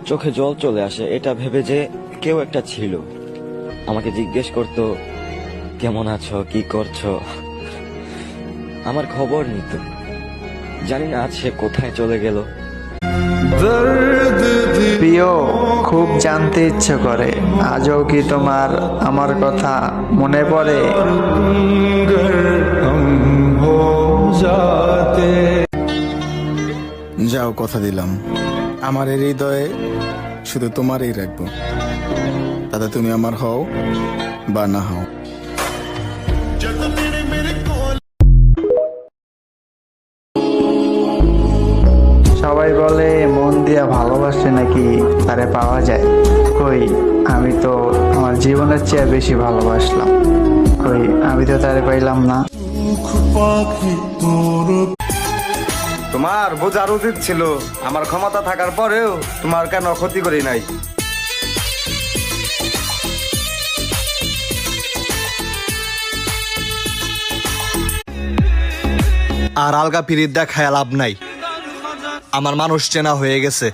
চোখে জল চলে আসে এটা ভেবে যে কেউ একটা ছিল, আমাকে জিজ্ঞেস করতো কেমন আছো, কি করছো। আমার খবর নিত। জানি না আজ সে কোথায় চলে গেল। প্রিয়, খুব জানতে ইচ্ছে করে আজও কি তোমার আমার কথা মনে পড়ে? যাও, কথা দিলাম আমার এই হৃদয়ে শুধু তোমারই রাখবো, তাতে তুমি আমার হও বা না হও। সবাই বলে মন দিয়া ভালোবাসলে নাকি তারে পাওয়া যায়। কই, আমি তো আমার জীবনের চেয়ে বেশি ভালোবাসলাম। কই, আমি তো তারে পাইলাম না। তোমার বোঝার উচিত ছিল আমার ক্ষমতা থাকার পরেও তোমার কেন ক্ষতি করি নাই। আর আলগা পিরিত দেখায় লাভ নাই, আমার মানুষ চেনা হয়ে গেছে।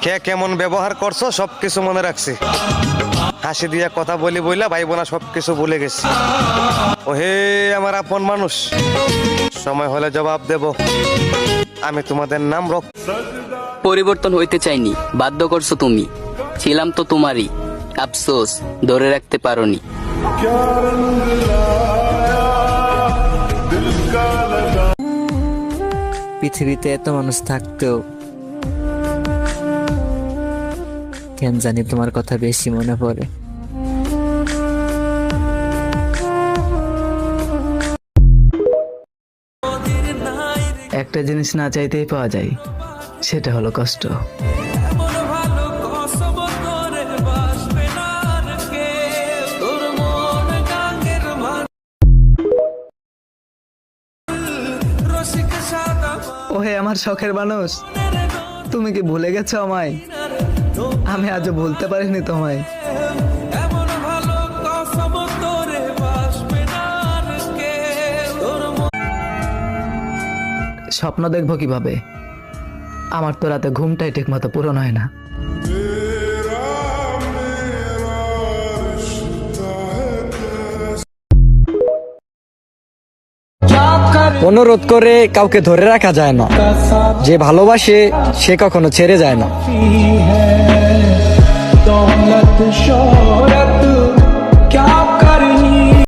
কে কেমন ব্যবহার করছো সবকিছু মনে রাখছি। হাসি দিয়া কথা বলি বইলা ভাই বোনা সবকিছু ভুলে গেছি। ও হে আমার আপন মানুষ, সময় হলে জবাব দেব। আমি তোমাদের নাম পরিবর্তন হইতে চাইনি, বাধ্য করছো তুমি। ছিলাম তো তোমারই, আফসোস ধরে রাখতে পারোনি। পৃথিবীতে এত মানুষ থাকতেও কেন জানি তোমার কথা বেশি মনে পড়ে। একটা জিনিস না চাইতেই পাওয়া যায়, সেটা হলো কষ্ট। ওহে আমার শখের মানুষ, তুমি কি ভুলে গেছো আমায়? আমি আজও ভুলতে পারিনি তোমায়। স্বপ্ন দেখবো কিভাবে? আমার তো রাতে ঘুমটাই ঠিক মতো পূরণ হয় না। অনুরোধ করে কাউকে ধরে রাখা যায় না, যে ভালোবাসে সে কখনো ছেড়ে যায় না।